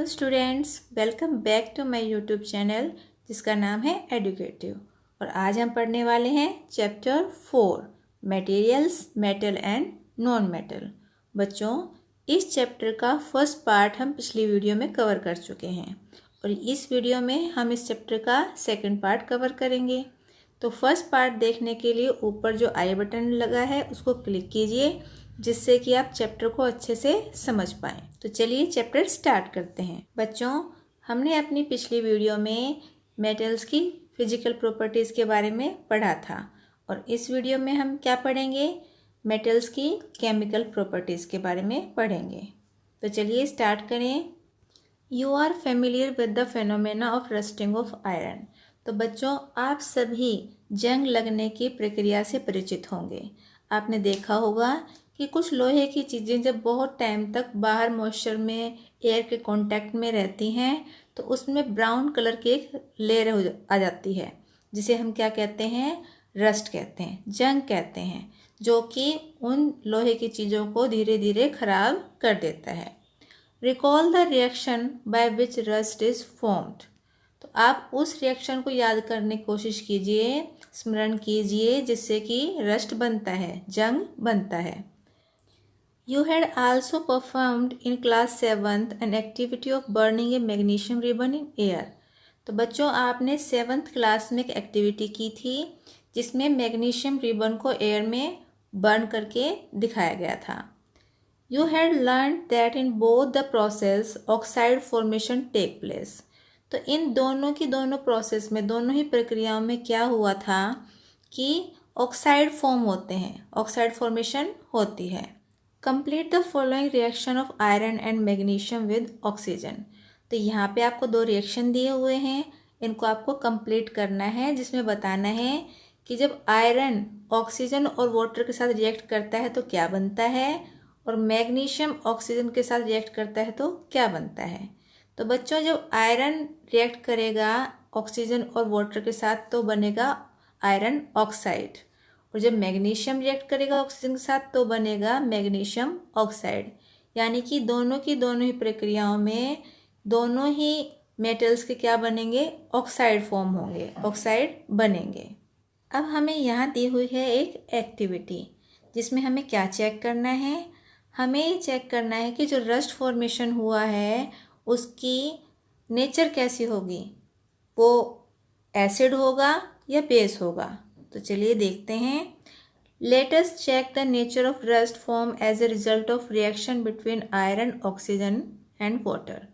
Students, welcome back to my YouTube channel जिसका नाम है एडुकेटिव। और आज हम पढ़ने वाले हैं chapter 4 materials, metal and non metal. बच्चों, इस चैप्टर का फर्स्ट पार्ट हम पिछली वीडियो में कवर कर चुके हैं और इस वीडियो में हम इस चैप्टर का सेकंड पार्ट कवर करेंगे। तो फर्स्ट पार्ट देखने के लिए ऊपर जो आई बटन लगा है उसको क्लिक कीजिए, जिससे कि आप चैप्टर को अच्छे से समझ पाएं। तो चलिए चैप्टर स्टार्ट करते हैं। बच्चों, हमने अपनी पिछली वीडियो में मेटल्स की फिजिकल प्रॉपर्टीज़ के बारे में पढ़ा था और इस वीडियो में हम क्या पढ़ेंगे? मेटल्स की केमिकल प्रॉपर्टीज़ के बारे में पढ़ेंगे। तो चलिए स्टार्ट करें। You are familiar with the phenomena of rusting of iron. तो बच्चों, आप सभी जंग लगने की प्रक्रिया से परिचित होंगे। आपने देखा होगा कि कुछ लोहे की चीज़ें जब बहुत टाइम तक बाहर मॉइस्चर में, एयर के कांटेक्ट में रहती हैं तो उसमें ब्राउन कलर की एक लेयर आ जाती है, जिसे हम क्या कहते हैं? रस्ट कहते हैं, जंग कहते हैं, जो कि उन लोहे की चीज़ों को धीरे धीरे खराब कर देता है। Recall the reaction by which rust is formed. तो आप उस रिएक्शन को याद करने की कोशिश कीजिए, स्मरण कीजिए, जिससे कि रस्ट बनता है, जंग बनता है। You had also performed in class 7th an activity of burning a magnesium ribbon in air. तो बच्चों, आपने 7th क्लास में एक एक्टिविटी की थी जिसमें मैग्नीशियम रिबन को एयर में बर्न करके दिखाया गया था। You had learned that in both the process oxide formation take place. तो इन दोनों की दोनों प्रोसेस में, दोनों ही प्रक्रियाओं में क्या हुआ था कि ऑक्साइड फॉर्म होते हैं, ऑक्साइड फॉर्मेशन होती है। Complete the following reaction of iron and magnesium with oxygen. तो यहाँ पे आपको दो रिएक्शन दिए हुए हैं, इनको आपको कंप्लीट करना है, जिसमें बताना है कि जब आयरन ऑक्सीजन और वाटर के साथ रिएक्ट करता है तो क्या बनता है और मैग्नीशियम ऑक्सीजन के साथ रिएक्ट करता है तो क्या बनता है। तो बच्चों, जब आयरन रिएक्ट करेगा ऑक्सीजन और वाटर के साथ तो बनेगा आयरन ऑक्साइड, और जब मैग्नीशियम रिएक्ट करेगा ऑक्सीजन के साथ तो बनेगा मैग्नीशियम ऑक्साइड। यानी कि दोनों की दोनों ही प्रक्रियाओं में दोनों ही मेटल्स के क्या बनेंगे? ऑक्साइड फॉर्म होंगे, ऑक्साइड बनेंगे। अब हमें यहाँ दी हुई है एक एक्टिविटी, जिसमें हमें क्या चेक करना है? हमें ये चेक करना है कि जो रस्ट फॉर्मेशन हुआ है उसकी नेचर कैसी होगी, वो एसिड होगा या बेस होगा। तो चलिए देखते हैं। Let us check the nature of rust form as a result of reaction between iron, oxygen and water.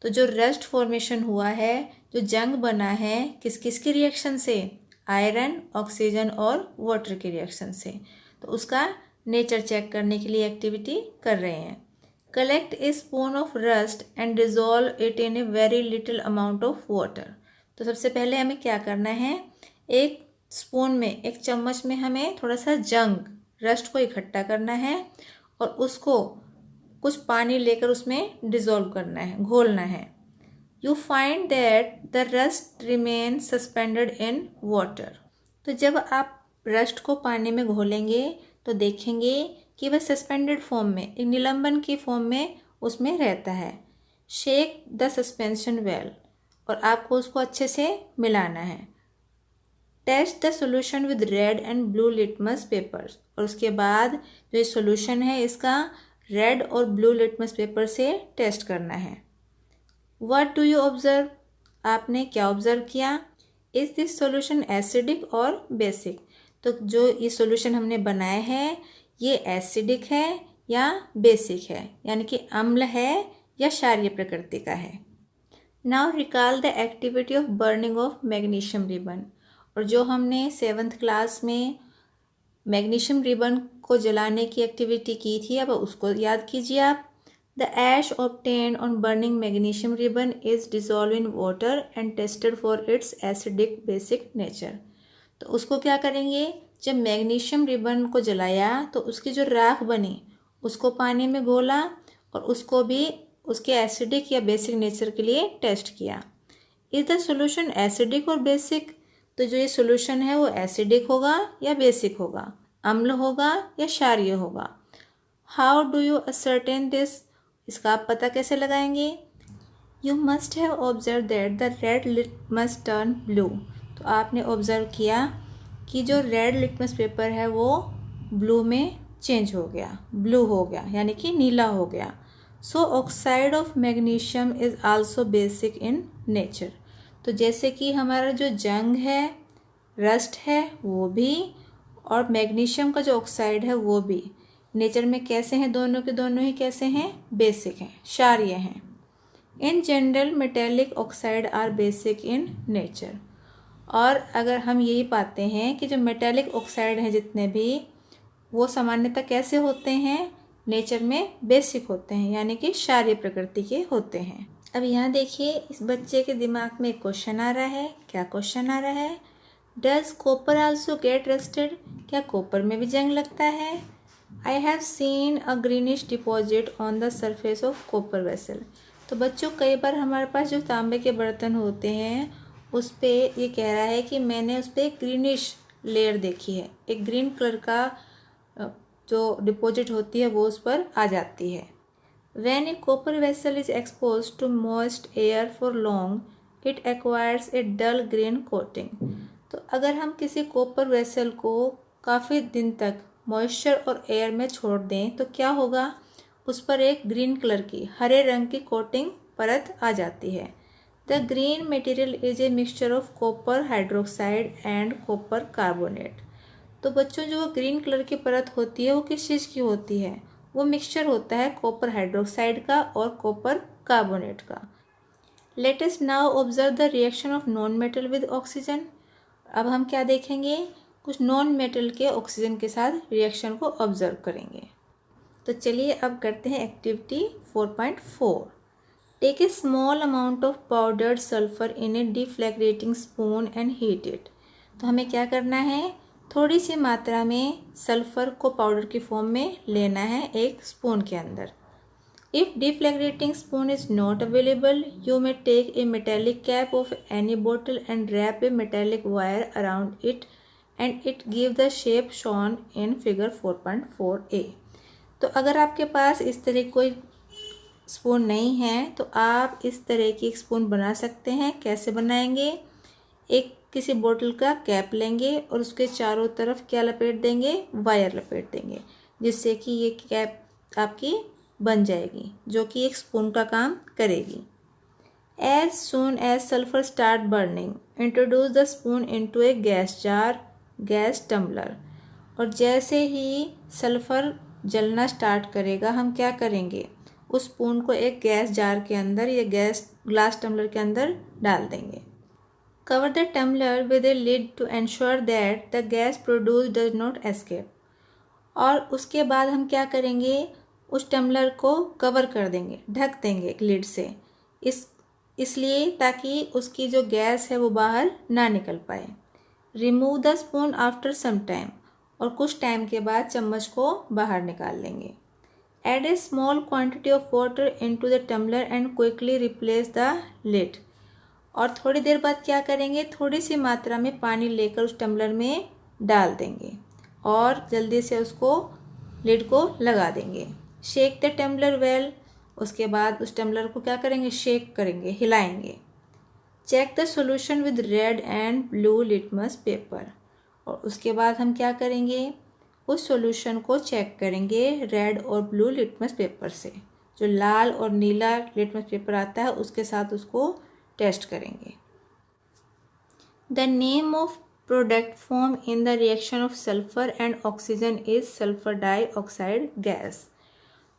तो जो रस्ट फॉर्मेशन हुआ है, जो जंग बना है, किस किस के रिएक्शन से? आयरन, ऑक्सीजन और वाटर के रिएक्शन से। तो उसका नेचर चेक करने के लिए एक्टिविटी कर रहे हैं। Collect A spoon of rust and dissolve it in a very little amount of water. तो सबसे पहले हमें क्या करना है? एक स्पून में, एक चम्मच में हमें थोड़ा सा जंग, रस्ट को इकट्ठा करना है और उसको कुछ पानी लेकर उसमें डिज़ोल्व करना है, घोलना है। You find that the rust remain suspended in water. तो जब आप रस्ट को पानी में घोलेंगे तो देखेंगे कि वह सस्पेंडेड फॉर्म में, एक निलंबन की फॉर्म में उसमें रहता है। शेक द सस्पेंशन वेल, और आपको उसको अच्छे से मिलाना है। Test the solution with red and blue litmus papers, और उसके बाद जो ये सोल्यूशन है इसका रेड और ब्लू लिटमस पेपर से टेस्ट करना है। What do you observe? आपने क्या ऑब्जर्व किया? इज दिस सोल्यूशन एसिडिक और बेसिक? तो जो ये सोल्यूशन हमने बनाया है ये एसिडिक है या बेसिक है, यानी कि अम्ल है या क्षारीय प्रकृति का है। Now recall the activity of burning of magnesium ribbon. और जो हमने 7th क्लास में मैग्नीशियम रिबन को जलाने की एक्टिविटी की थी, अब उसको याद कीजिए आप। The ash obtained on burning magnesium ribbon is dissolve in water and tested for its acidic basic nature. तो उसको क्या करेंगे? जब मैग्नीशियम रिबन को जलाया तो उसकी जो राख बनी उसको पानी में घोला और उसको भी उसके एसिडिक या बेसिक नेचर के लिए टेस्ट किया। इज द सोल्यूशन एसिडिक और बेसिक? तो जो ये सोल्यूशन है वो एसिडिक होगा या बेसिक होगा, अम्ल होगा या क्षारीय होगा। How do you ascertain this? इसका आप पता कैसे लगाएंगे? You must have observe that the red litmus turn blue. तो आपने ऑब्जर्व किया कि जो रेड लिटमस पेपर है वो ब्लू में चेंज हो गया, ब्लू हो गया यानी कि नीला हो गया। So oxide of magnesium is also basic in nature. तो जैसे कि हमारा जो जंग है, रस्ट है, वो भी, और मैग्नीशियम का जो ऑक्साइड है वो भी नेचर में कैसे हैं, दोनों के दोनों ही कैसे हैं, बेसिक हैं, क्षारीय हैं। In general metallic oxide are basic in nature. और अगर हम यही पाते हैं कि जो मेटेलिक ऑक्साइड हैं जितने भी, वो सामान्यतः कैसे होते हैं, नेचर में बेसिक होते हैं यानी कि क्षारीय प्रकृति के होते हैं। अब यहाँ देखिए, इस बच्चे के दिमाग में एक क्वेश्चन आ रहा है। क्या क्वेश्चन आ रहा है? Does copper also get rusted? क्या कॉपर में भी जंग लगता है? I have seen a greenish deposit on the surface of copper vessel. तो बच्चों, कई बार हमारे पास जो तांबे के बर्तन होते हैं उस पर ये कह रहा है कि मैंने उस पर एक ग्रीनिश लेयर देखी है, एक ग्रीन कलर का जो डिपॉजिट होती है वो उस पर आ जाती है। When a copper vessel is exposed to moist air for long, it acquires a dull green coating. तो अगर हम किसी कॉपर वेसल को काफ़ी दिन तक मॉइस्चर और एयर में छोड़ दें तो क्या होगा, उस पर एक ग्रीन कलर की, हरे रंग की कोटिंग परत आ जाती है। The green material is a mixture of copper hydroxide and copper carbonate. तो बच्चों, जो ग्रीन कलर की परत होती है वो किस चीज़ की होती है? वो मिक्सचर होता है कॉपर हाइड्रोक्साइड का और कॉपर कार्बोनेट का। Let us now observe the reaction of non metal with oxygen. अब हम क्या देखेंगे, कुछ नॉन मेटल के ऑक्सीजन के साथ रिएक्शन को ऑब्जर्व करेंगे। तो चलिए अब करते हैं activity 4.4। Take a small amount of powdered sulphur in a deflagrating spoon and heat it. तो हमें क्या करना है, थोड़ी सी मात्रा में सल्फर को पाउडर की फॉर्म में लेना है एक स्पून के अंदर। If deflagrating spoon is not available, you may take a metallic cap of any bottle and wrap a metallic wire around it and it give the shape shown in figure 4.4a। तो अगर आपके पास इस तरह कोई spoon नहीं है तो आप इस तरह की एक स्पून बना सकते हैं। कैसे बनाएंगे, एक किसी बोतल का कैप लेंगे और उसके चारों तरफ क्या लपेट देंगे, वायर लपेट देंगे, जिससे कि ये कैप आपकी बन जाएगी जो कि एक स्पून का काम करेगी। As soon as sulphur start burning, introduce the spoon into a gas jar, gas tumbler. और जैसे ही सल्फर जलना स्टार्ट करेगा, हम क्या करेंगे, उस स्पून को एक गैस जार के अंदर या गैस ग्लास टम्बलर के अंदर डाल देंगे। Cover the tumbler with a lid to ensure that the gas produced does not escape. और उसके बाद हम क्या करेंगे, उस टम्बलर को कवर कर देंगे, ढक देंगे लिड से, इसलिए ताकि उसकी जो गैस है वो बाहर ना निकल पाए। Remove the spoon after some time, और कुछ टाइम के बाद चम्मच को बाहर निकाल लेंगे। Add a small quantity of water into the tumbler and quickly replace the lid. और थोड़ी देर बाद क्या करेंगे, थोड़ी सी मात्रा में पानी लेकर उस टम्बलर में डाल देंगे और जल्दी से उसको लिड को लगा देंगे। शेक द टम्बलर वेल, उसके बाद उस टम्बलर को क्या करेंगे, शेक करेंगे, हिलाएंगे। Check the solution with red and blue litmus paper, और उसके बाद हम क्या करेंगे, उस सॉल्यूशन को चेक करेंगे रेड और ब्लू लिटमस पेपर से। जो लाल और नीला लिटमस पेपर आता है उसके साथ उसको टेस्ट करेंगे। The name of product form in the reaction of sulphur and oxygen is sulphur dioxide gas.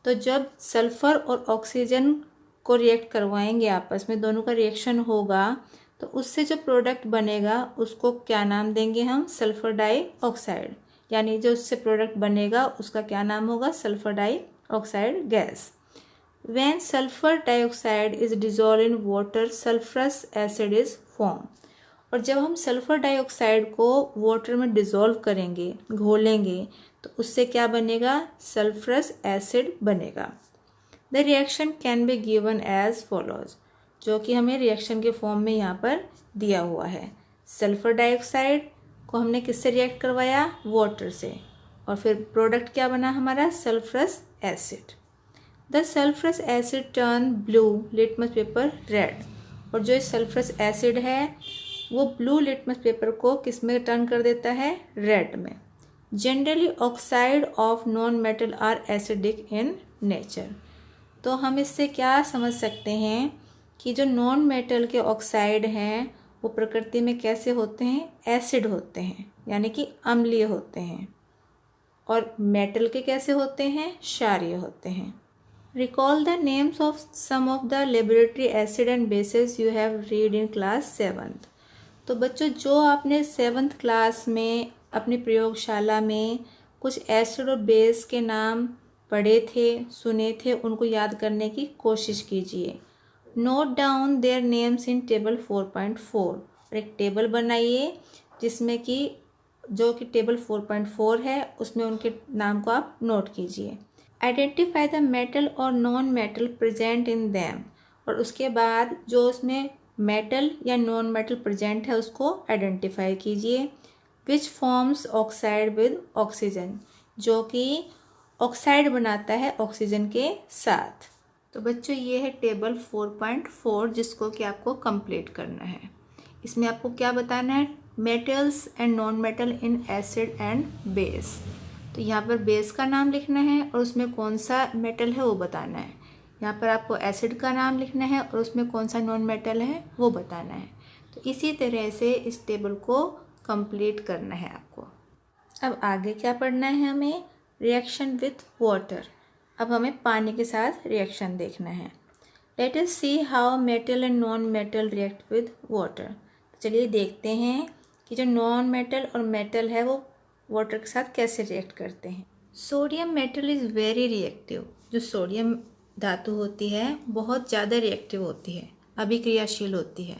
तो जब सल्फर और ऑक्सीजन को रिएक्ट करवाएंगे, आपस में दोनों का रिएक्शन होगा, तो उससे जो प्रोडक्ट बनेगा उसको क्या नाम देंगे हम, सल्फर डाइऑक्साइड। यानी जो उससे प्रोडक्ट बनेगा उसका क्या नाम होगा, sulphur dioxide gas. When sulfur dioxide is dissolved in water, sulfurous acid is formed. और जब हम सल्फर डाइऑक्साइड को वाटर में डिज़ोल्व करेंगे, घोलेंगे, तो उससे क्या बनेगा, सल्फरस एसिड बनेगा। The reaction can be given as follows, जो कि हमें रिएक्शन के फॉर्म में यहाँ पर दिया हुआ है। सल्फर डाइऑक्साइड को हमने किससे रिएक्ट करवाया, वाटर से, और फिर प्रोडक्ट क्या बना हमारा, sulphurous acid. The sulphurous asset turn blue litmus paper red. और जो सल्फरस एसिड है वो ब्लू लिटमस पेपर को किस में टर्न कर देता है? रेड में। Generally oxide of non metal are acidic in nature. तो हम इससे क्या समझ सकते हैं कि जो नॉन मेटल के ऑक्साइड हैं वो प्रकृति में कैसे होते हैं? एसिड होते हैं, यानी कि अम्लीय होते हैं। और मेटल के कैसे होते हैं? क्षारीय होते हैं। Recall the names of some of the laboratory acid and bases you have read in class 7th। तो बच्चों, जो आपने 7th क्लास में अपनी प्रयोगशाला में कुछ एसिड और बेस के नाम पढ़े थे, सुने थे, उनको याद करने की कोशिश कीजिए। Note down their names in table 4.4। और एक टेबल बनाइए जिसमें कि जो कि टेबल 4.4 है उसमें उनके नाम को आप नोट कीजिए। आइडेंटिफाई द मेटल और non metal present in them. और उसके बाद जो उसमें मेटल या नॉन मेटल प्रेजेंट है उसको आइडेंटिफाई कीजिए। Which forms oxide with oxygen, जो कि ऑक्साइड बनाता है ऑक्सीजन के साथ। तो बच्चों, ये है टेबल 4.4 जिसको कि आपको कंप्लीट करना है। इसमें आपको क्या बताना है? Metals and non metal in acid and base. तो यहाँ पर बेस का नाम लिखना है और उसमें कौन सा मेटल है वो बताना है। यहाँ पर आपको एसिड का नाम लिखना है और उसमें कौन सा नॉन मेटल है वो बताना है। तो इसी तरह से इस टेबल को कंप्लीट करना है आपको। अब आगे क्या पढ़ना है हमें? Reaction with water. अब हमें पानी के साथ रिएक्शन देखना है। Let us see how metal and non metal react with water. चलिए देखते हैं कि जो नॉन मेटल और मेटल है वो वाटर के साथ कैसे रिएक्ट करते हैं। Sodium metal is very reactive. जो सोडियम धातु होती है बहुत ज़्यादा रिएक्टिव होती है, अभिक्रियाशील होती है।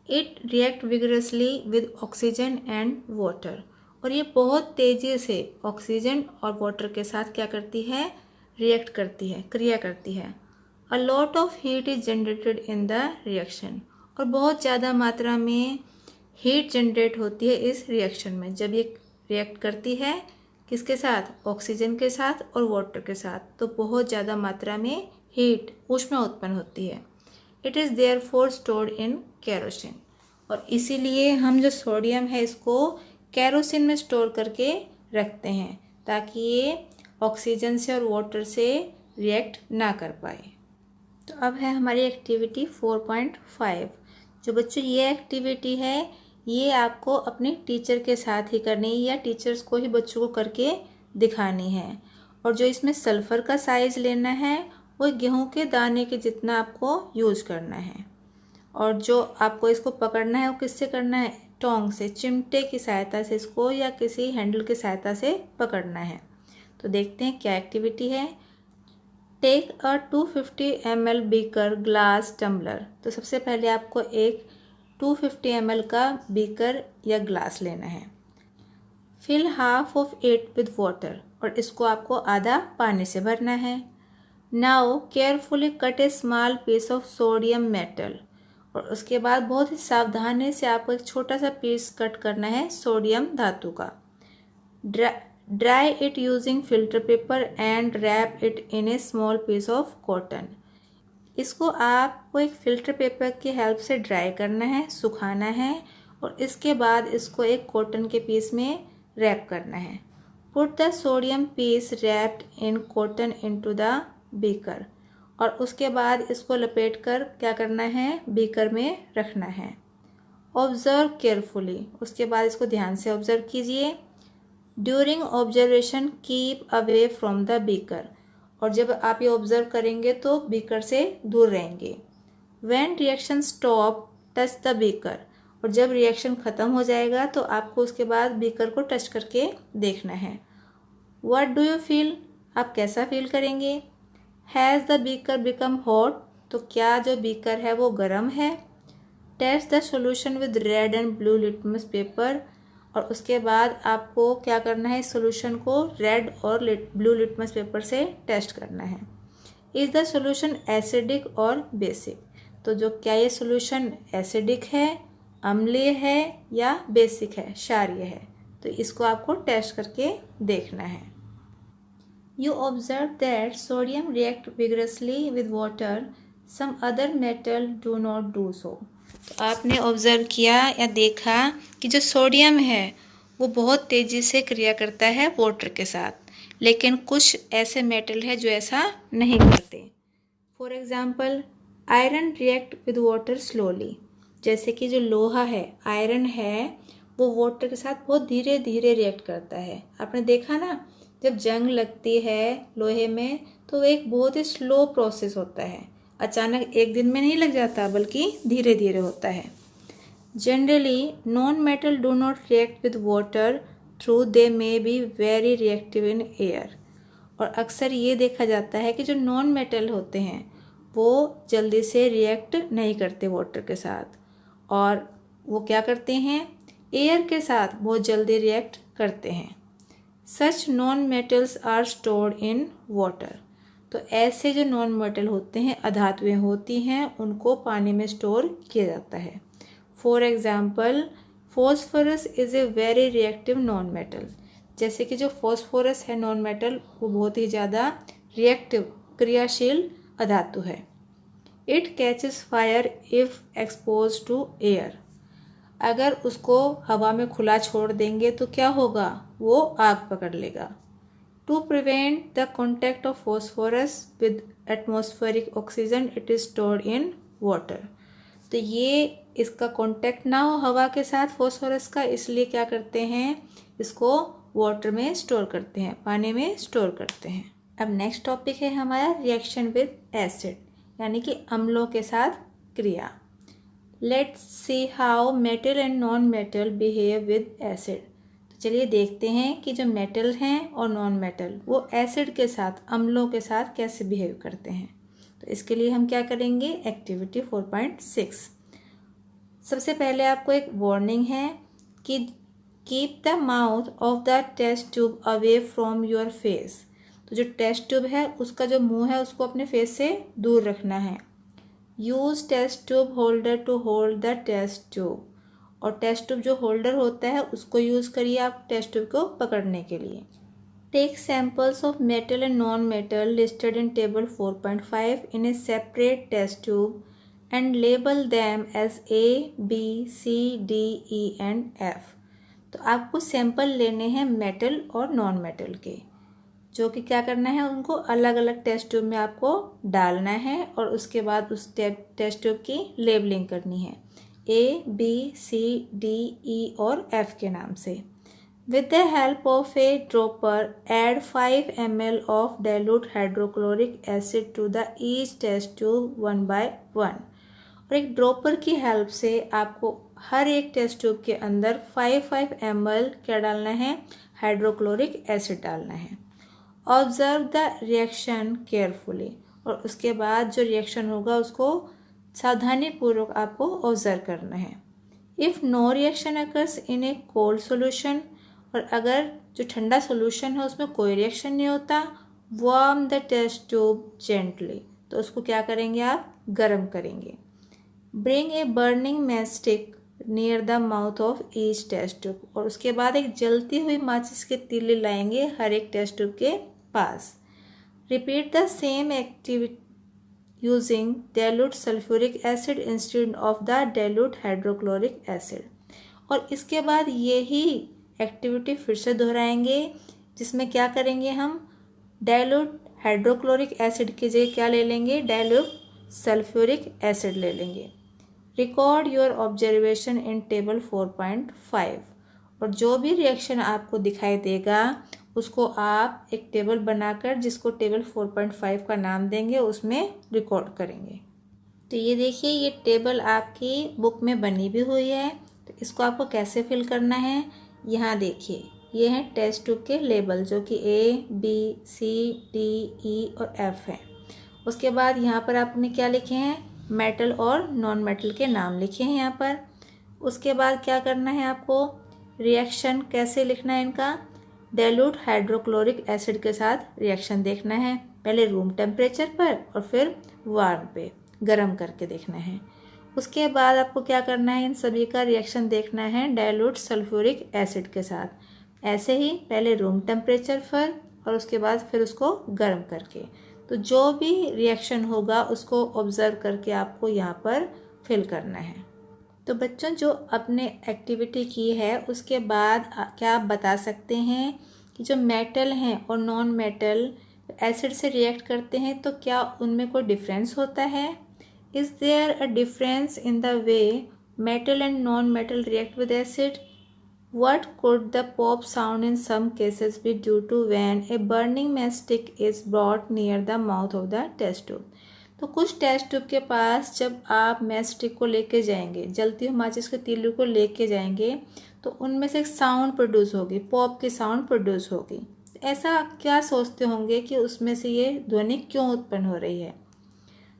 It react vigorously with oxygen and water. और ये बहुत तेज़ी से ऑक्सीजन और वाटर के साथ क्या करती है? रिएक्ट करती है, क्रिया करती है। A lot of heat is generated in the reaction. और बहुत ज़्यादा मात्रा में हीट जनरेट होती है इस रिएक्शन में। जब ये रिएक्ट करती है किसके साथ? ऑक्सीजन के साथ और वाटर के साथ, तो बहुत ज़्यादा मात्रा में हीट, ऊष्मा उत्पन्न होती है। It is therefore stored in kerosene. और इसीलिए हम जो सोडियम है इसको केरोसिन में स्टोर करके रखते हैं ताकि ये ऑक्सीजन से और वाटर से रिएक्ट ना कर पाए। तो अब है हमारी एक्टिविटी 4.5। जो बच्चों ये एक्टिविटी है ये आपको अपने टीचर के साथ ही करनी है या टीचर्स को ही बच्चों को करके दिखानी है। और जो इसमें सल्फ़र का साइज़ लेना है वो गेहूं के दाने के जितना आपको यूज़ करना है। और जो आपको इसको पकड़ना है वो किससे करना है? टोंग से, चिमटे की सहायता से इसको या किसी हैंडल की सहायता से पकड़ना है। तो देखते हैं क्या एक्टिविटी है। Take a 250 ml beaker glass tumbler. तो सबसे पहले आपको एक 250 ml का बीकर या ग्लास लेना है। Fill half of it with water. और इसको आपको आधा पानी से भरना है। Now carefully cut a small piece of sodium metal. और उसके बाद बहुत ही सावधानी से आपको एक छोटा सा पीस कट करना है सोडियम धातु का। Dry it using filter paper and wrap it in a small piece of cotton. इसको आपको एक फ़िल्टर पेपर की हेल्प से ड्राई करना है, सुखाना है और इसके बाद इसको एक कॉटन के पीस में रैप करना है। Put the sodium piece wrapped in cotton into the beaker. और उसके बाद इसको लपेट कर क्या करना है? बीकर में रखना है। Observe carefully. उसके बाद इसको ध्यान से ऑब्जर्व कीजिए। During observation keep away from the beaker. और जब आप ये ऑब्जर्व करेंगे तो बीकर से दूर रहेंगे। When reaction stop touch the beaker. और जब रिएक्शन ख़त्म हो जाएगा तो आपको उसके बाद बीकर को टच करके देखना है। What do you feel? आप कैसा फील करेंगे? Has the beaker become hot? तो क्या जो बीकर है वो गर्म है? Test the solution with red and blue litmus paper. और उसके बाद आपको क्या करना है? इस सोल्यूशन को रेड और ब्लू लिटमस पेपर से टेस्ट करना है। इज़ द सोल्यूशन एसिडिक और बेसिक? तो जो क्या ये सोल्यूशन एसिडिक है, अम्लीय है या बेसिक है, क्षारीय है? तो इसको आपको टेस्ट करके देखना है। You observe that sodium react vigorously with water. Some other metal do not do so. तो आपने ऑब्जर्व किया या देखा कि जो सोडियम है वो बहुत तेज़ी से क्रिया करता है वाटर के साथ, लेकिन कुछ ऐसे मेटल है जो ऐसा नहीं करते। For example, iron react with water slowly. जैसे कि जो लोहा है, आयरन है, वो वाटर के साथ बहुत धीरे धीरे रिएक्ट करता है। आपने देखा ना, जब जंग लगती है लोहे में तो एक बहुत ही स्लो प्रोसेस होता है, अचानक एक दिन में नहीं लग जाता बल्कि धीरे धीरे होता है। Generally non metal do not react with water through they may be very reactive in air. और अक्सर ये देखा जाता है कि जो नॉन मेटल होते हैं वो जल्दी से रिएक्ट नहीं करते वाटर के साथ, और वो क्या करते हैं, एयर के साथ बहुत जल्दी रिएक्ट करते हैं। Such non metals are stored in water. तो ऐसे जो नॉन मेटल होते हैं, अधातुएं होती हैं, उनको पानी में स्टोर किया जाता है। For example, phosphorus is a very reactive non metal. जैसे कि जो फॉस्फोरस है नॉन मेटल, वो बहुत ही ज़्यादा रिएक्टिव क्रियाशील अधातु है। It catches fire if expose to air. अगर उसको हवा में खुला छोड़ देंगे तो क्या होगा, वो आग पकड़ लेगा। To prevent the contact of phosphorus with atmospheric oxygen it is stored in water. तो ये इसका कॉन्टैक्ट ना हो हवा के साथ फॉस्फोरस का, इसलिए क्या करते हैं, इसको वाटर में स्टोर करते हैं, पानी में स्टोर करते हैं। अब नेक्स्ट टॉपिक है हमारा रिएक्शन विद एसिड, यानी कि अम्लों के साथ क्रिया। Let's see how metal and non metal behave with acid. तो चलिए देखते हैं कि जो मेटल हैं और नॉन मेटल वो एसिड के साथ, अम्लों के साथ कैसे बिहेव करते हैं। तो इसके लिए हम क्या करेंगे, एक्टिविटी 4.6। सबसे पहले आपको एक वार्निंग है कि keep the mouth of the test tube away from your face. तो जो टेस्ट ट्यूब है उसका जो मुंह है उसको अपने फेस से दूर रखना है। Use test tube holder to hold the test tube. और टेस्ट ट्यूब जो होल्डर होता है उसको यूज़ करिए आप टेस्ट ट्यूब को पकड़ने के लिए। Take samples of metal and non metal listed in table 4.5 in a separate test tube and label them as A, B, C, D, E and F। तो आपको सैंपल लेने हैं मेटल और नॉन मेटल के, जो कि क्या करना है, उनको अलग अलग टेस्ट ट्यूब में आपको डालना है और उसके बाद उस टेस्ट ट्यूब की लेबलिंग करनी है A, B, C, D, E और F के नाम से। With the help of a dropper, add 5 ml of dilute hydrochloric acid to the each test tube 1 by 1। और एक ड्रॉपर की हेल्प से आपको हर एक टेस्ट ट्यूब के अंदर 5 ml क्या डालना है, हाइड्रोक्लोरिक एसिड डालना है। Observe the reaction carefully. और उसके बाद जो रिएक्शन होगा उसको सावधानीपूर्वक आपको ऑब्जर्व करना है। If no reaction occurs in a cold solution, और अगर जो ठंडा सोल्यूशन है उसमें कोई रिएक्शन नहीं होता, warm the test tube gently. तो उसको क्या करेंगे, आप गर्म करेंगे। Bring a burning matchstick near the mouth of each test tube. और उसके बाद एक जलती हुई माचिस के तीली लाएंगे हर एक टेस्ट ट्यूब के पास। Repeat the same activity using dilute sulphuric acid instead of the dilute hydrochloric acid. और इसके बाद यही एक्टिविटी फिर से दोहराएंगे, जिसमें क्या करेंगे, हम dilute हाइड्रोक्लोरिक एसिड की जगह क्या ले लेंगे, dilute सल्फ्यूरिक एसिड ले लेंगे। Record your observation in table 4.5। और जो भी रिएक्शन आपको दिखाई देगा उसको आप एक टेबल बनाकर, जिसको टेबल 4.5 का नाम देंगे, उसमें रिकॉर्ड करेंगे। तो ये देखिए, ये टेबल आपकी बुक में बनी भी हुई है। तो इसको आपको कैसे फिल करना है, यहाँ देखिए, ये हैं टेस्ट ट्यूब के लेबल जो कि A, B, C, D, E और F है। उसके बाद यहाँ पर आपने क्या लिखे हैं, मेटल और नॉन मेटल के नाम लिखे हैं यहाँ पर। उसके बाद क्या करना है आपको, रिएक्शन कैसे लिखना है इनका, dilute हाइड्रोक्लोरिक एसिड के साथ रिएक्शन देखना है, पहले रूम टेम्परेचर पर और फिर वार्म पे गर्म करके देखना है। उसके बाद आपको क्या करना है, इन सभी का रिएक्शन देखना है dilute सल्फ्यूरिक एसिड के साथ। ऐसे ही पहले रूम टेम्परेचर पर और उसके बाद फिर उसको गर्म करके। तो जो भी रिएक्शन होगा उसको ऑब्ज़र्व करके आपको यहाँ पर फिल करना है। तो बच्चों, जो आपने एक्टिविटी की है उसके बाद क्या आप बता सकते हैं कि जो मेटल हैं और नॉन मेटल एसिड से रिएक्ट करते हैं तो क्या उनमें कोई डिफरेंस होता है? Is there a difference in the way metal and non-metal react with acid? What could the pop sound in some cases be due to when a burning matchstick is brought near the mouth of the test tube? तो कुछ test tube के पास जब आप matchstick को लेके जाएंगे, जलती हुई माचिस के तीली को लेके जाएंगे, तो उनमें से एक साउंड प्रोड्यूस होगी, पॉप की साउंड प्रोड्यूस होगी। ऐसा क्या सोचते होंगे कि उसमें से ये ध्वनि क्यों उत्पन्न हो रही है?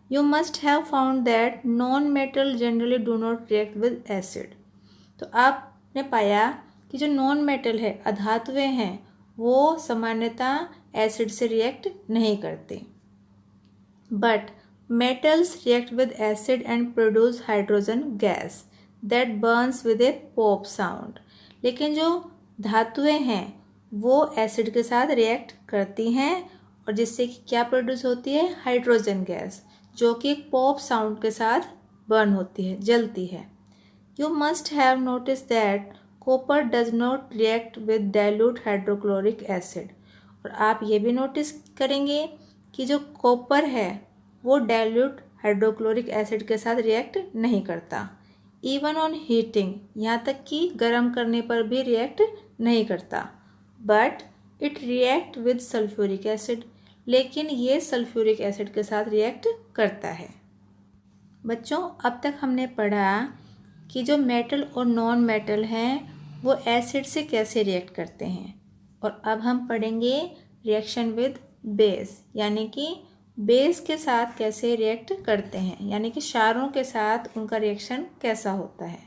You must have found that non-metal generally do not react with acid. तो आपने पाया कि जो नॉन मेटल है, अधातुएं हैं, वो सामान्यतः एसिड से रिएक्ट नहीं करते। But metals react with acid and produce hydrogen gas that burns with a pop sound. लेकिन जो धातुएं हैं वो एसिड के साथ रिएक्ट करती हैं और जिससे कि क्या प्रोड्यूस होती है? हाइड्रोजन गैस, जो कि एक पॉप साउंड के साथ बर्न होती है, जलती है। You must have notice that copper does not react with dilute hydrochloric acid. और आप ये भी नोटिस करेंगे कि जो कॉपर है वो डाइल्यूट हाइड्रोक्लोरिक एसिड के साथ रिएक्ट नहीं करता। इवन ऑन हीटिंग, यहाँ तक कि गर्म करने पर भी रिएक्ट नहीं करता। But it react with sulphuric acid, लेकिन ये सल्फ्यूरिक एसिड के साथ रिएक्ट करता है। बच्चों, अब तक हमने पढ़ा कि जो मेटल और नॉन मेटल हैं वो एसिड से कैसे रिएक्ट करते हैं, और अब हम पढ़ेंगे रिएक्शन विद बेस, यानी कि बेस के साथ कैसे रिएक्ट करते हैं, यानी कि क्षारों के साथ उनका रिएक्शन कैसा होता है।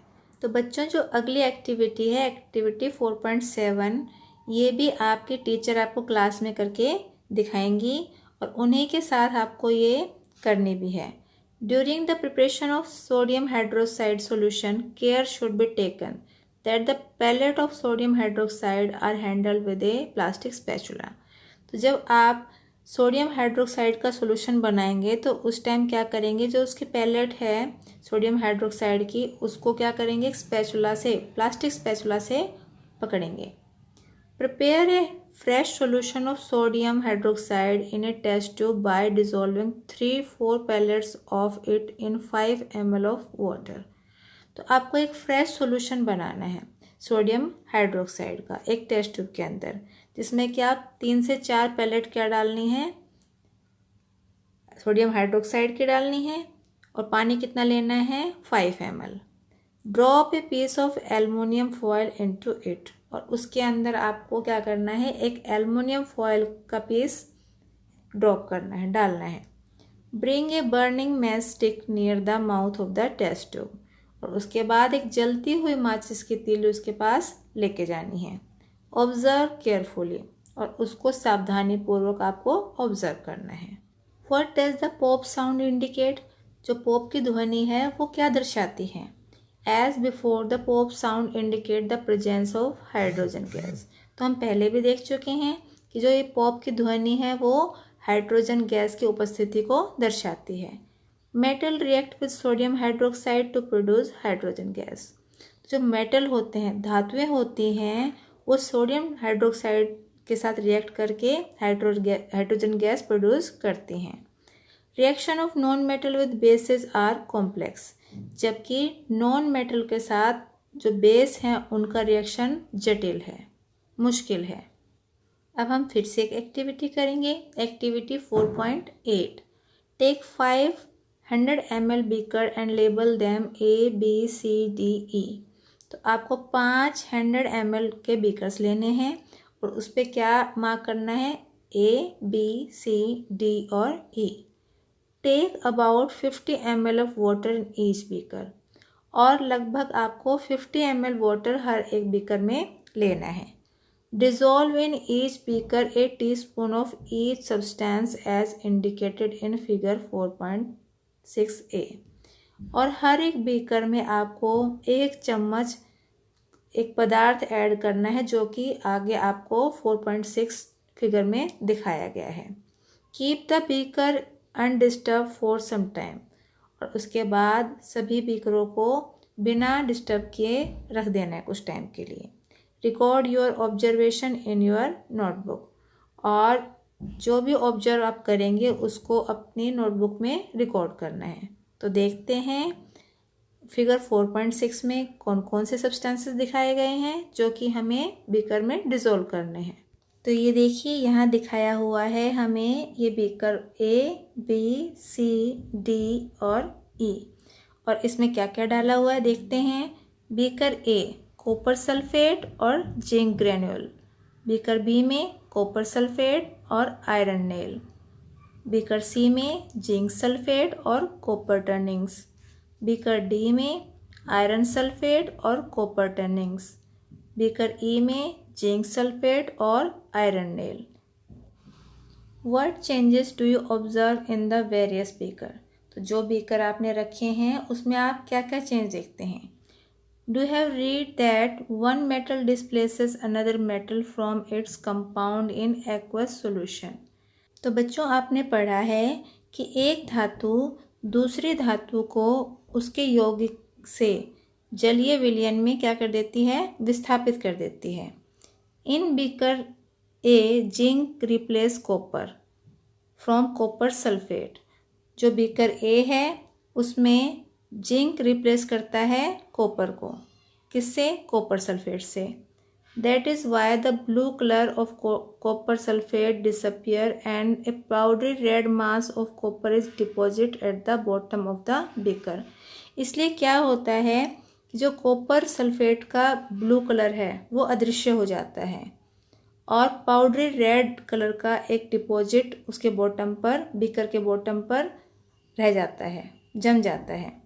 तो बच्चों, जो अगली एक्टिविटी है, एक्टिविटी 4.7, ये भी आपके टीचर आपको क्लास में करके दिखाएंगी और उन्हीं के साथ आपको ये करनी भी है। During the preparation of sodium hydroxide solution, care should be taken that the pellet of sodium hydroxide are handled with a plastic spatula. तो जब आप सोडियम हाइड्रोक्साइड का सॉल्यूशन बनाएंगे तो उस टाइम क्या करेंगे, जो उसकी पैलेट है सोडियम हाइड्रोक्साइड की, उसको क्या करेंगे, स्पैचुला से, प्लास्टिक स्पैचुला से पकड़ेंगे। Prepare a fresh solution of sodium hydroxide in a test tube by dissolving 3-4 pellets of it in 5 ml of water. तो आपको एक फ्रेश सॉल्यूशन बनाना है सोडियम हाइड्रोक्साइड का एक टेस्ट ट्यूब के अंदर, जिसमें कि आप 3 से 4 पैलेट क्या डालनी है, सोडियम हाइड्रोक्साइड की डालनी है, और पानी कितना लेना है, 5 ml. Drop a piece of aluminium foil into it, और उसके अंदर आपको क्या करना है, एक एल्युमिनियम फॉयल का पीस ड्रॉप करना है, डालना है। Bring a burning match stick near the mouth of the test tube, और उसके बाद एक जलती हुई माचिस की तीली उसके पास लेके जानी है। ऑब्जर्व केयरफुली, और उसको सावधानी पूर्वक आपको ऑब्जर्व करना है। What does the pop sound indicate? जो पॉप की ध्वनि है वो क्या दर्शाती है? As before, the pop sound indicate the presence of hydrogen gas. तो हम पहले भी देख चुके हैं कि जो ये पॉप की ध्वनि है वो हाइड्रोजन गैस की उपस्थिति को दर्शाती है। Metal react with sodium hydroxide to produce hydrogen gas. जो मेटल होते हैं, धातुएं होती हैं, वो सोडियम हाइड्रोक्साइड के साथ रिएक्ट करके हाइड्रोजन गैस प्रोड्यूस करती हैं। Reaction of non metal with bases are complex, जबकि नॉन मेटल के साथ जो बेस हैं उनका रिएक्शन जटिल है, मुश्किल है। अब हम फिर से एक एक्टिविटी करेंगे, activity 4.8। Take 500 ml beaker and label them ABCDE। तो आपको 500 ml के बीकर्स लेने हैं और उस पर क्या मार्क करना है, ABCD और E। Take about 50 ml of water in each beaker, और लगभग आपको 50 ml वाटर हर एक बीकर में लेना है। Dissolve in each beaker a teaspoon of each substance as indicated in figure 4.6a, और हर एक बीकर में आपको 1 चम्मच एक पदार्थ ऐड करना है जो कि आगे आपको 4.6 फिगर में दिखाया गया है। Keep the beaker undisturb for some time, और उसके बाद सभी बीकरों को बिना डिस्टर्ब किए रख देना है कुछ टाइम के लिए। Record your observation in your notebook, और जो भी ऑब्जर्व आप करेंगे उसको अपनी नोटबुक में रिकॉर्ड करना है। तो देखते हैं फिगर 4.6 में कौन कौन से सब्सटेंसेस दिखाए गए हैं जो कि हमें बीकर में डिसॉल्व करने हैं। तो ये देखिए यहाँ दिखाया हुआ है हमें ये beaker A, B, C, D और ई, और इसमें क्या क्या डाला हुआ है देखते हैं। बीकर ए कॉपर सल्फेट और जिंक ग्रेन्यूल, बीकर बी में कॉपर सल्फेट और आयरन नेल, बीकर सी में जिंक सल्फेट और कॉपर टर्निंग्स, बीकर डी में आयरन सल्फेट और कॉपर टर्निंग्स, बीकर ई में जिंक सल्फेट और iron nail. What changes do you observe in the various beaker, तो जो बीकर आपने रखे हैं उसमें आप क्या क्या चेंज देखते हैं। Do have read that one metal displaces another metal from its compound in aqueous solution, तो बच्चों आपने पढ़ा है कि एक धातु दूसरी धातु को उसके यौगिक से जलीय विलयन में क्या कर देती है, विस्थापित कर देती है। इन beaker A zinc replace copper from copper sulphate, जो बीकर ए है उसमें जिंक रिप्लेस करता है कॉपर को, किससे, कॉपर सल्फेट से। That is why the blue colour of copper sulphate disappear and A powdery red mass of copper is deposit at the bottom of the beaker. इसलिए क्या होता है कि जो कॉपर सल्फेट का ब्लू कलर है वो अदृश्य हो जाता है और पाउडरी रेड कलर का एक डिपॉजिट उसके बॉटम पर, बीकर के बॉटम पर रह जाता है, जम जाता है।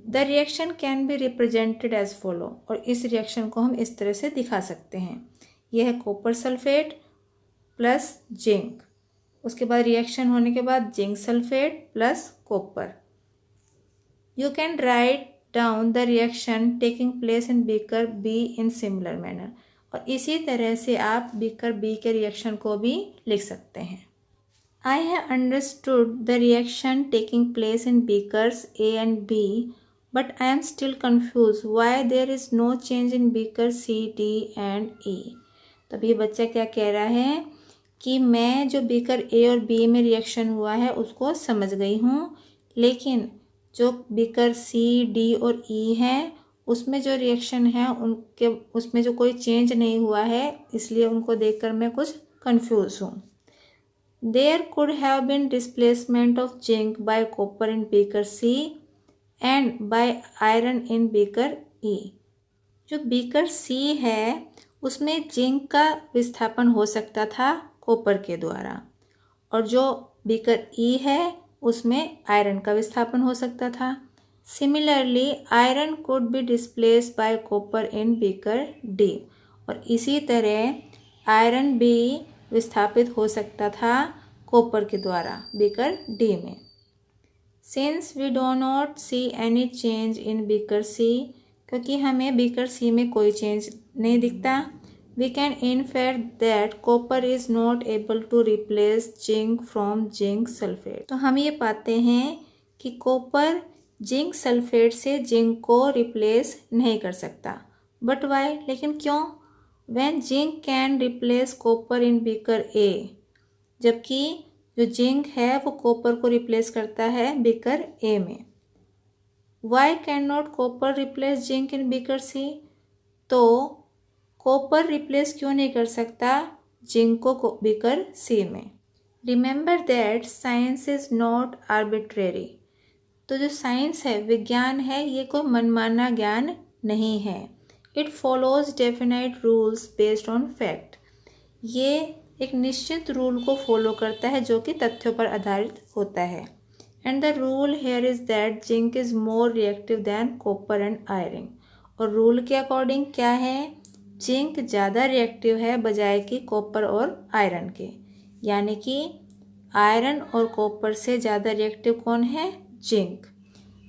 The reaction can be represented as follow, और इस रिएक्शन को हम इस तरह से दिखा सकते हैं। यह है कॉपर सल्फेट प्लस जिंक, उसके बाद रिएक्शन होने के बाद zinc sulphate plus copper. You can write down the reaction taking place in beaker be in similar manner, और इसी तरह से आप बीकर बी के रिएक्शन को भी लिख सकते हैं। I have understood the reaction taking place in beakers A and B, but I am still confused why there is no change in beaker C, D and E. तभी बच्चा क्या कह रहा है कि मैं जो बीकर A और B में रिएक्शन हुआ है उसको समझ गई हूँ, लेकिन जो बीकर C, D और E है उसमें जो रिएक्शन है उनके उसमें जो कोई चेंज नहीं हुआ है, इसलिए उनको देखकर मैं कुछ कंफ्यूज हूँ। There could have been displacement of zinc by copper in beaker C and by iron in beaker E. जो बीकर C है उसमें जिंक का विस्थापन हो सकता था कॉपर के द्वारा, और जो बीकर E है उसमें आयरन का विस्थापन हो सकता था। Similarly, iron could be displaced by copper in beaker D, और इसी तरह आयरन भी विस्थापित हो सकता था कॉपर के द्वारा बीकर डी में। Since we do not see any change in beaker C, क्योंकि हमें बीकर सी में कोई चेंज नहीं दिखता, we can infer that copper is not able to replace zinc from zinc sulphate. तो हम ये पाते हैं कि कॉपर जिंक सल्फेट से जिंक को रिप्लेस नहीं कर सकता। बट वाई, लेकिन क्यों? When zinc can replace copper in beaker A, जबकि जो जिंक है वो कॉपर को रिप्लेस करता है बीकर A में। Why cannot copper replace zinc in beaker C? तो कॉपर रिप्लेस क्यों नहीं कर सकता जिंक को बीकर C में? Remember that science is not arbitrary. तो जो साइंस है, विज्ञान है, ये कोई मनमाना ज्ञान नहीं है। It follows definite rules based on fact. ये एक निश्चित रूल को फॉलो करता है जो कि तथ्यों पर आधारित होता है। And the rule here is that zinc is more reactive than copper and iron. और रूल के अकॉर्डिंग क्या है? जिंक ज़्यादा रिएक्टिव है बजाय कि कॉपर और आयरन के, यानी कि आयरन और कॉपर से ज़्यादा रिएक्टिव कौन है? Zinc.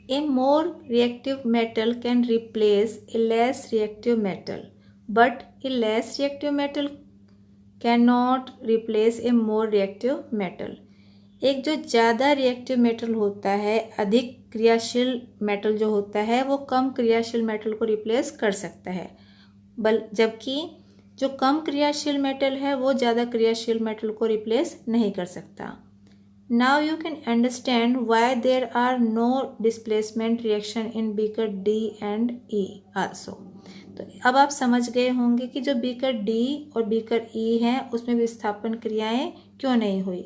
A more reactive metal can replace a less reactive metal, but a less reactive metal can not replace A more reactive metal. एक जो ज़्यादा रिएक्टिव मेटल होता है, अधिक क्रियाशील मेटल जो होता है, वो कम क्रियाशील मेटल को रिप्लेस कर सकता है, जबकि जो कम क्रियाशील मेटल है वो ज़्यादा क्रियाशील मेटल को रिप्लेस नहीं कर सकता। Now you can understand why there are no displacement reaction in beaker D and E also. तो अब आप समझ गए होंगे कि जो बीकर डी और बीकर ई हैं उसमें विस्थापन क्रियाएं क्यों नहीं हुई।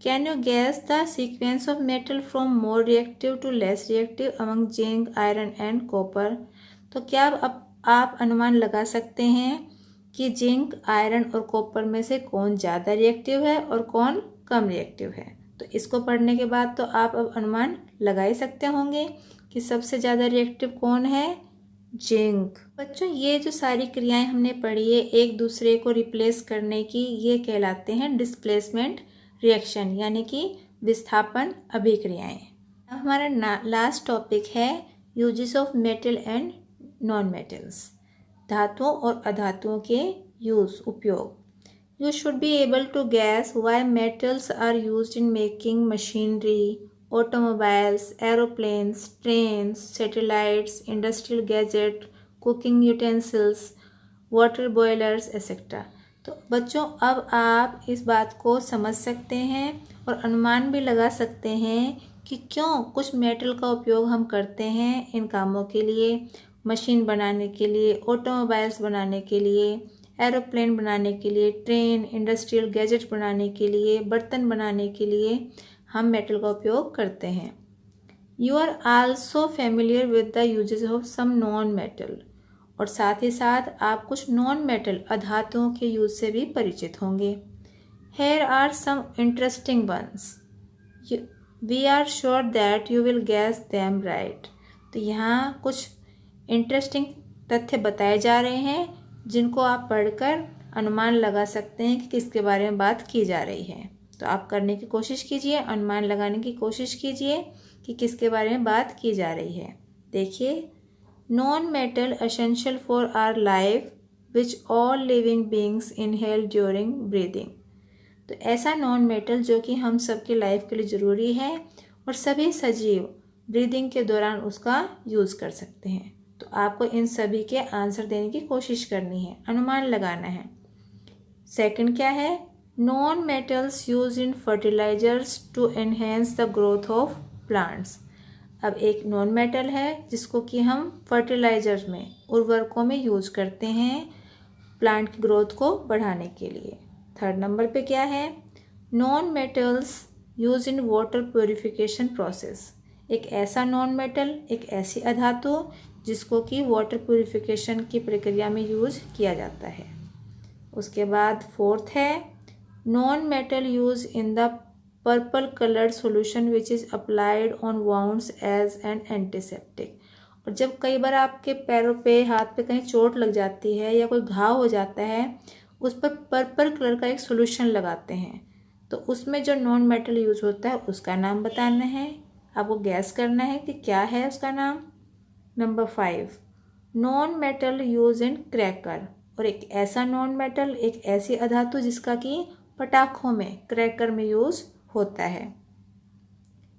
Can you guess the sequence of metal from more reactive to less reactive among zinc, iron and copper. तो क्या अब आप अनुमान लगा सकते हैं कि जिंक, आयरन और कॉपर में से कौन ज़्यादा रिएक्टिव है और कौन कम रिएक्टिव है। तो इसको पढ़ने के बाद तो आप अब अनुमान लगा ही सकते होंगे कि सबसे ज़्यादा रिएक्टिव कौन है, जिंक। बच्चों ये जो सारी क्रियाएं हमने पढ़ी है एक दूसरे को रिप्लेस करने की, ये कहलाते हैं डिस्प्लेसमेंट रिएक्शन, यानी कि विस्थापन अभिक्रियाएं। अब हमारा लास्ट टॉपिक है uses of metal and non metals, धातुओं और अधातुओं के उपयोग। You should be able to guess why metals are used in making machinery, automobiles, aeroplanes, trains, satellites, industrial gadgets, cooking utensils, water boilers, etc. तो बच्चों अब आप इस बात को समझ सकते हैं और अनुमान भी लगा सकते हैं कि क्यों कुछ मेटल का उपयोग हम करते हैं इन कामों के लिए, मशीन बनाने के लिए, ऑटोमोबाइल्स बनाने के लिए, एरोप्लेन बनाने के लिए, ट्रेन, इंडस्ट्रियल गैजेट बनाने के लिए, बर्तन बनाने के लिए हम मेटल का उपयोग करते हैं। You are also familiar with the uses of some non metal, और साथ ही साथ आप कुछ नॉन मेटल अधातुओं के यूज से भी परिचित होंगे। Here are some interesting ones, we are sure that you will guess them right. तो यहाँ कुछ इंटरेस्टिंग तथ्य बताए जा रहे हैं जिनको आप पढ़कर अनुमान लगा सकते हैं कि किसके बारे में बात की जा रही है। तो आप करने की कोशिश कीजिए, अनुमान लगाने की कोशिश कीजिए कि किसके बारे में बात की जा रही है। देखिए, non metal essential for our life which all living beings inhale during breathing. तो ऐसा नॉन मेटल जो कि हम सबकी लाइफ के लिए ज़रूरी है और सभी सजीव ब्रीदिंग के दौरान उसका यूज़ कर सकते हैं। तो आपको इन सभी के आंसर देने की कोशिश करनी है, अनुमान लगाना है। सेकंड क्या है, non metals use in fertilizers to enhance the growth of plants. अब एक नॉन मेटल है जिसको कि हम फर्टिलाइजर में, उर्वरकों में यूज करते हैं प्लांट की ग्रोथ को बढ़ाने के लिए। थर्ड नंबर पे क्या है, non metals use in water purification process. एक ऐसा नॉन मेटल, एक ऐसी अधातु जिसको कि वाटर प्यूरिफिकेशन की प्रक्रिया में यूज किया जाता है। उसके बाद फोर्थ है, non metal use in the purple coloured solution which is applied on wounds as an antiseptic. और जब कई बार आपके पैरों पे, हाथ पे कहीं चोट लग जाती है या कोई घाव हो जाता है, उस पर पर्पल कलर का एक सॉल्यूशन लगाते हैं, तो उसमें जो नॉन मेटल यूज होता है उसका नाम बताना है, आपको गैस करना है कि क्या है उसका नाम। नंबर 5, नॉन मेटल यूज इन क्रैकर। और एक ऐसा नॉन मेटल, एक ऐसी अधातु जिसका कि पटाखों में, क्रैकर में यूज होता है।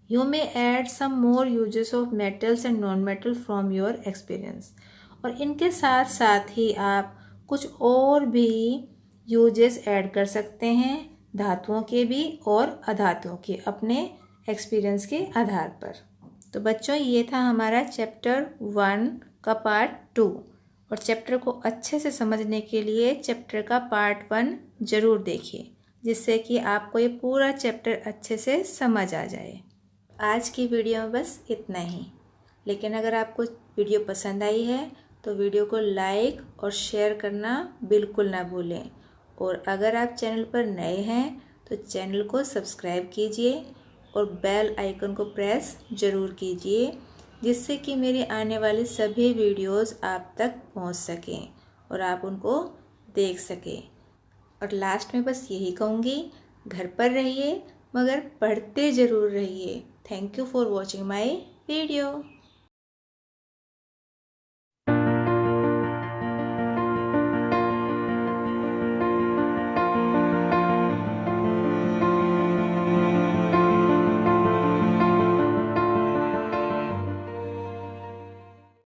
You may add some more uses of metals and non metal from your experience. और इनके साथ साथ ही आप कुछ और भी यूजेस ऐड कर सकते हैं, धातुओं के भी और अधातुओं के, अपने एक्सपीरियंस के आधार पर। तो बच्चों ये था हमारा चैप्टर 1 का पार्ट 2, और चैप्टर को अच्छे से समझने के लिए चैप्टर का पार्ट 1 ज़रूर देखिए, जिससे कि आपको ये पूरा चैप्टर अच्छे से समझ आ जाए। आज की वीडियो में बस इतना ही, लेकिन अगर आपको वीडियो पसंद आई है तो वीडियो को लाइक और शेयर करना बिल्कुल ना भूलें। और अगर आप चैनल पर नए हैं तो चैनल को सब्सक्राइब कीजिए और बेल आइकन को प्रेस ज़रूर कीजिए, जिससे कि मेरी आने वाली सभी वीडियोस आप तक पहुंच सकें और आप उनको देख सकें। और लास्ट में बस यही कहूँगी, घर पर रहिए मगर पढ़ते ज़रूर रहिए। Thank you for watching my video.